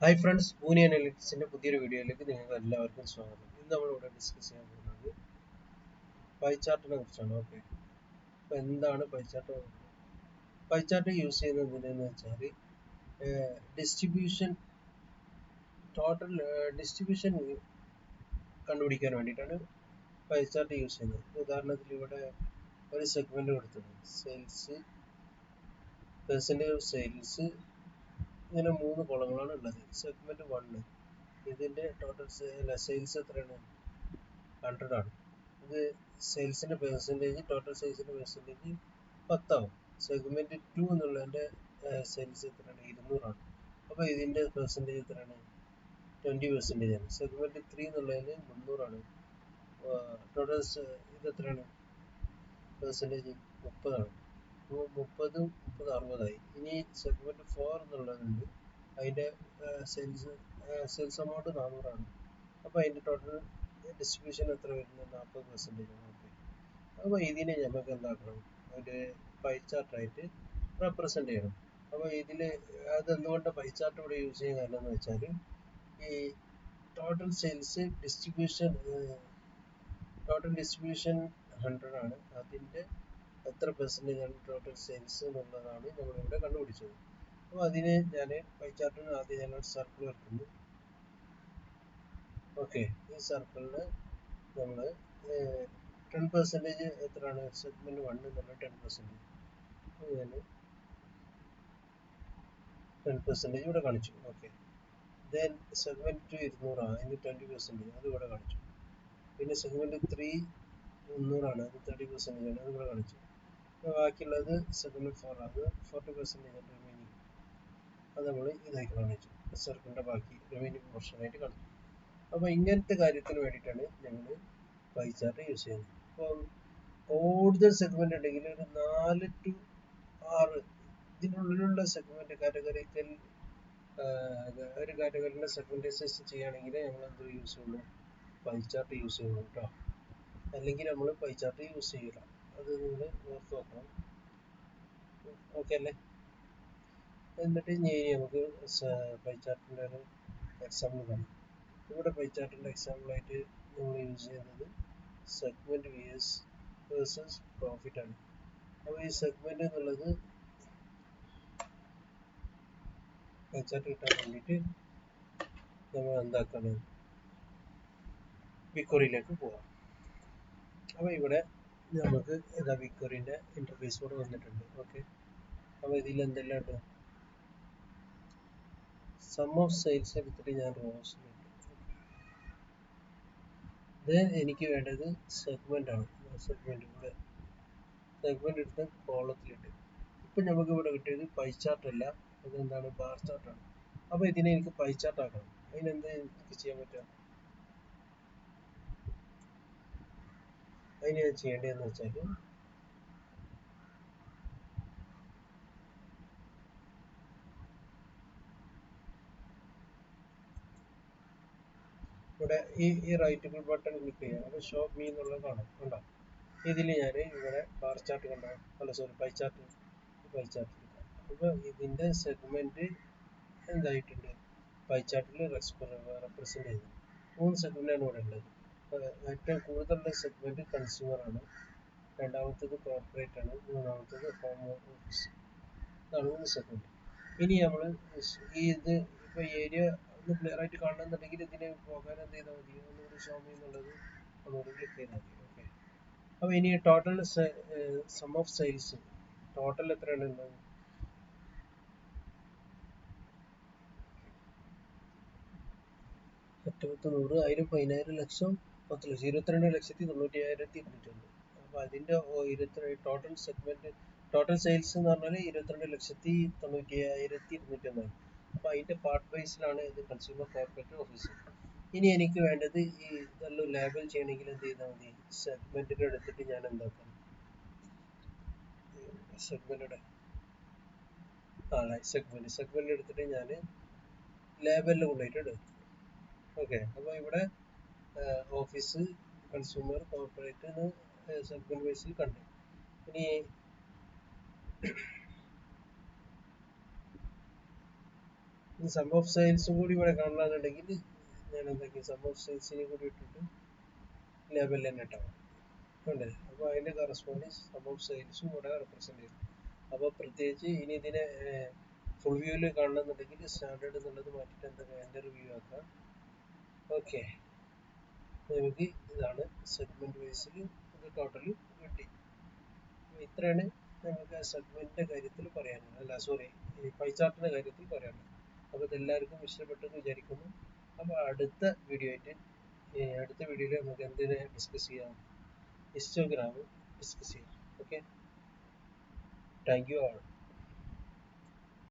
Hi friends, Pune അനലിറ്റിക്സിന്റെ പുതിയൊരു വീഡിയോയിലേക്ക് നിങ്ങൾക്ക് എല്ലാവർക്കും സ്വാഗതം. ഇന്ന് നമ്മളിവിടെ ഡിസ്കസ് ചെയ്യാൻ പോകുന്നത് പൈ ചാർട്ടിനെ കുറിച്ചാണ്. ഓക്കെ, അപ്പോൾ എന്താണ് pie chart? Pie chart use ചെയ്യുന്നത് എന്തിനെന്ന് വെച്ചാൽ ഡിസ്ട്രിബ്യൂഷൻ ടോട്ടൽ ഡിസ്ട്രിബ്യൂഷൻ കണ്ടുപിടിക്കാൻ വേണ്ടിയിട്ടാണ് പൈ ചാർട്ട് യൂസ് ചെയ്യുന്നത്. ഉദാഹരണത്തിൽ ഇവിടെ ഒരു സെഗ്മെന്റ് കൊടുത്തിട്ടുണ്ട്, സെയിൽസ്, പെർസെൻറ്റേജ് ഓഫ് സെയിൽസ്, ഇങ്ങനെ 3 കോളങ്ങളാണ് ഉള്ളത്. സെഗ്മെന്റ് 1 ഇതിന്റെ ടോട്ടൽ സെയിൽസ് എത്രയാണ്? 100 ആണ്. ഇത് സെയിൽസിന്റെ പെർസെൻറ്റേജ്, ടോട്ടൽ സെയിൽസിന്റെ പെർസെൻറ്റേജ് 10 ആവും. സെഗ്മെന്റ് 2 എന്നുള്ളതിന്റെ സെയിൽസ് എത്രയാണ്? 200 ആണ്. അപ്പോൾ ഇതിന്റെ പെർസെൻറ്റേജ് എത്രയാണ്? 20% ആണ്. സെഗ്മെന്റ് 3 എന്നുള്ളതിന് 300 ആണ്. ടോട്ടൽ ഇത് എത്രയാണ്? പെർസെൻറ്റേജ് 30 ആണ്. അപ്പോൾ 30 60 ആയി. ഇനി സെഗ്മെന്റ് 4 എന്നുള്ളതുണ്ട്, അതിന്റെ സെയിൽസ് എമൗണ്ട് 400 ആണ്. അപ്പോൾ അതിന്റെ ടോട്ടൽ ഡിസ്ട്രിബ്യൂഷൻ എത്ര വരുന്നത്? 40% ആണ്. ഓക്കെ, അപ്പോൾ ഇതിനെ നമുക്ക് എന്താക്കണം? ഒരു പൈ ചാർട്ടായിട്ട് റെപ്രസെന്റ് ചെയ്യണം. അപ്പോൾ ഇതിൽ അതെന്തുകൊണ്ട് പൈ ചാർട്ട് ഇവിടെ യൂസ് ചെയ്യാൻ കാരണം എന്ന് വെച്ചാൽ, ഈ ടോട്ടൽ സെയിൽസ് ടോട്ടൽ ഡിസ്ട്രിബ്യൂഷൻ 100 ആണ്. അതിൻ്റെ എത്ര പെർസെൻറ്റേജ് ആണ് ടോട്ടൽ സെയിൽസ് എന്നുള്ളതാണ് നമ്മളിവിടെ കണ്ടുപിടിച്ചത്. അപ്പോൾ അതിന് ഞാൻ പൈ ചാർട്ടിന് ആദ്യം ഞാനൊരു സർക്കിൾ വരക്കുന്നു. ഓക്കെ, ഈ സർക്കിളിൽ നമ്മൾ 10% എത്രയാണ്? സെഗ്മെന്റ് 1 എന്നുള്ള 10%. ഞാൻ 10% ഇവിടെ കാണിച്ചു. ഓക്കെ, ദെൻ സെഗ്മെന്റ് 2 200 ആണ്, അതിന് 20% അത് ഇവിടെ കാണിച്ചു. പിന്നെ സെഗ്മെന്റ് 3 300 ആണ്, അത് 30% ആണ്, അത് ഇവിടെ കാണിച്ചു. ബാക്കിയുള്ളത് സെഗ്മെന്റ് 4 അത് 40% ആണ് റിമൈനിങ്, അത് നമ്മൾ ഇതായിട്ട് കാണിച്ചു. സർക്കിളിന്റെ ബാക്കി റിമൈനിങ് പോർഷനായിട്ട് കാണിച്ചു. അപ്പോൾ ഇങ്ങനത്തെ കാര്യത്തിന് വേണ്ടിയിട്ടാണ് ഞങ്ങൾ പൈ ചാർട്ട് യൂസ് ചെയ്യുന്നത്. അപ്പോൾ കൂടുതൽ സെഗ്മെന്റ് ഉണ്ടെങ്കിൽ ഒരു 4 to 6 ഇതിനുള്ളിലുള്ള സെഗ്മെന്റ് കാറ്റഗറിക്കൽ ഒരു കാറ്റഗറിയുടെ സെഗ്മെന്റൈസേഷൻ ചെയ്യുകയാണെങ്കിൽ നമ്മൾ എന്ത് യൂസ് ചെയ്യുള്ളൂ? പൈ ചാർട്ട് യൂസ് ചെയ്യുള്ളൂ കേട്ടോ. അല്ലെങ്കിൽ നമ്മൾ പൈ ചാർട്ട് യൂസ് ചെയ്യില്ല. അത് നിങ്ങൾ ഓർത്ത് നോക്കണം. ഓക്കെ അല്ലേ? എന്നിട്ട് ഇനി നമുക്ക് പൈ ചാർട്ടിൻ്റെ ഒരു എക്സാമ്പിൾ കാണാം. ഇവിടെ പൈ ചാർട്ടിൻ്റെ എക്സാമ്പിളായിട്ട് നമ്മൾ യൂസ് ചെയ്യുന്നത് സെഗ്മെന്റ് വേഴ്സസ് പ്രോഫിറ്റ് ആണ്. അപ്പോൾ ഈ സെഗ്മെന്റ് എന്നുള്ളത് പൈ ചാർട്ട് കിട്ടാൻ വേണ്ടിയിട്ട് നമ്മൾ എന്താക്കണം? വിക്വറിയിലേക്ക് പോവാം. അപ്പോൾ ഇവിടെ നമുക്ക് വിക്വറിൻ്റെ ഇന്റർഫേസ് കൂടെ വന്നിട്ടുണ്ട്. ഓക്കെ, അപ്പോൾ ഇതിൽ എന്തെല്ലാം ഉണ്ട്? സം ഓഫ് സെയിൽസ് എടുത്തിട്ട് ഞാൻ റോസിലിട്ട്, എനിക്ക് വേണ്ടത് സെഗ്മെന്റ് ആണ്. സെഗ്മെന്റ് ഇവിടെ സെഗ്മെന്റ് എടുത്ത് കോളത്തിലിട്ട്. ഇപ്പം നമുക്ക് ഇവിടെ കിട്ടിയത് പൈ ചാർട്ട് അല്ല, അതെന്താണ്? ബാർ ചാർട്ടാണ്. അപ്പോൾ ഇതിനെ എനിക്ക് പൈ ചാർട്ട് ആക്കണം. അതിനെന്താ എനിക്ക് ചെയ്യാൻ പറ്റുക? അതിന് ഞാൻ ചെയ്യേണ്ടതെന്ന് വെച്ചാൽ, ഇവിടെ ഈ റൈറ്റ് ബട്ടൺ ക്ലിക്ക് ചെയ്യാം. അപ്പോൾ ഷോ മീ എന്നുള്ളത് കാണാം. കണ്ടോ? ഇതിൽ ഞാൻ ഇവിടെ ബാർ ചാർട്ട് കണ്ടോ? അല്ല സോറി, പൈ ചാർട്ട് എടുക്കാം. അപ്പോൾ ഇതിൻ്റെ സെഗ്മെന്റ് എന്തായിട്ടുണ്ട്? പൈ ചാർട്ടിൽ റെപ്രസെന്റ് ചെയ്തു. 3 സെഗ്മെന്റാണ് ഇവിടെ ഉള്ളത്. ഏറ്റവും കൂടുതലുള്ള സെഗ്മെന്റ് കൺസ്യൂമർ ആണ്, രണ്ടാമത്തേത് കോർപ്പറേറ്റ് ആണ്, മൂന്നാമത്തേത് ഹോം ഓഫീസ്. ഇതാണ് 3 സെഗ്മെന്റ്. ഇനി നമ്മൾ ഇത് ഇപ്പോൾ ഏരിയ ഒന്ന് ക്ലിയർ ആയിട്ട് കാണണമെന്നുണ്ടെങ്കിൽ ഇതിന് പോകാൻ എന്ത് ചെയ്താൽ മതി? ഒന്നുകൂടി ഷോ മീ എന്നുള്ളത് ഒന്നുകൂടി ക്ലിക്ക് ചെയ്താൽ മതി. ഓക്കെ, അപ്പോൾ ഇനി total some of sales total എത്രയാണ് ഉള്ളത്? 8 100 1000 10000 ലക്ഷം 10 ലക്ഷം 22,90,201. അപ്പോൾ അതിൻ്റെ ടോട്ടൽ സെഗ്മെന്റ് ടോട്ടൽ സെയിൽസ് എന്ന് പറഞ്ഞാൽ 22,90,201. അപ്പോൾ അതിൻ്റെ പാർട്ട് വൈസിലാണ് ഇത് കൺസ്യൂമർ, കോർപ്പറേറ്റ്, ഓഫീസ്. ഇനി എനിക്ക് വേണ്ടത് ഈ ഇതെല്ലാം ലേബൽ ചെയ്യണമെങ്കിൽ എന്ത് ചെയ്താൽ മതി? സെഗ്മെന്റിൽ എടുത്തിട്ട് ഞാൻ എന്താക്കണം? സെഗ്മെന്റിയുടെ സെഗ്മെന്റ് എടുത്തിട്ട് ഞാൻ ലേബലിൽ കൊണ്ടുപോയിട്ട് ഇടും. ഓക്കെ, അപ്പോൾ ഇവിടെ ഓഫീസ്, കൺസ്യൂമർ, കോർപ്പറേറ്റ് സെഗ്മെന്റ് വൈസിൽ കണ്ടു. ഇനി ഈ സം ഓഫ് സെയിൽസും കൂടി ഇവിടെ കാണണമെന്നുണ്ടെങ്കിൽ ഞാൻ എന്തൊക്കെയാ സം ഓഫ് സെയിൽസിനെ കൂടി ഇട്ടിട്ട് ലേബൽ തന്നെ ഇട്ടാണ് ഉണ്ടല്ലേ. അപ്പോൾ അതിൻ്റെ കറസ്പോണ്ടിങ് സം ഓഫ് സെയിൽസും ഇവിടെ റെപ്രസെൻറ്റ് ചെയ്യും. അപ്പോൾ പ്രത്യേകിച്ച് ഇനി ഇതിനെ ഫുൾ വ്യൂവിൽ കാണണമെന്നുണ്ടെങ്കിൽ സ്റ്റാൻഡേർഡ് എന്നുള്ളത് മാറ്റിയിട്ട് എന്തൊക്കെ എൻ്റെ റിവ്യൂ ആക്കാം. ഓക്കെ, നമുക്ക് ഇതാണ് സെഗ്മെൻറ്റ് വൈസിൽ ഇത് ടോട്ടലി കിട്ടി. ഇത്രയാണ് നമുക്ക് സെഗ്മെന്റിന്റെ കാര്യത്തിൽ പറയാനുള്ളത്. അല്ല സോറി, ഈ പൈ ചാർട്ടിന്റെ കാര്യത്തിൽ പറയാനുള്ളത്. അപ്പോൾ ഇതെല്ലാവർക്കും ഇഷ്ടപ്പെട്ടെന്ന് വിചാരിക്കുന്നു. അപ്പോൾ അടുത്ത വീഡിയോയിൽ നമുക്ക് എന്തിനെ ഡിസ്കസ് ചെയ്യാം? ഹിസ്റ്റോഗ്രാം ഡിസ്കസ് ചെയ്യാം. Okay, thank you all.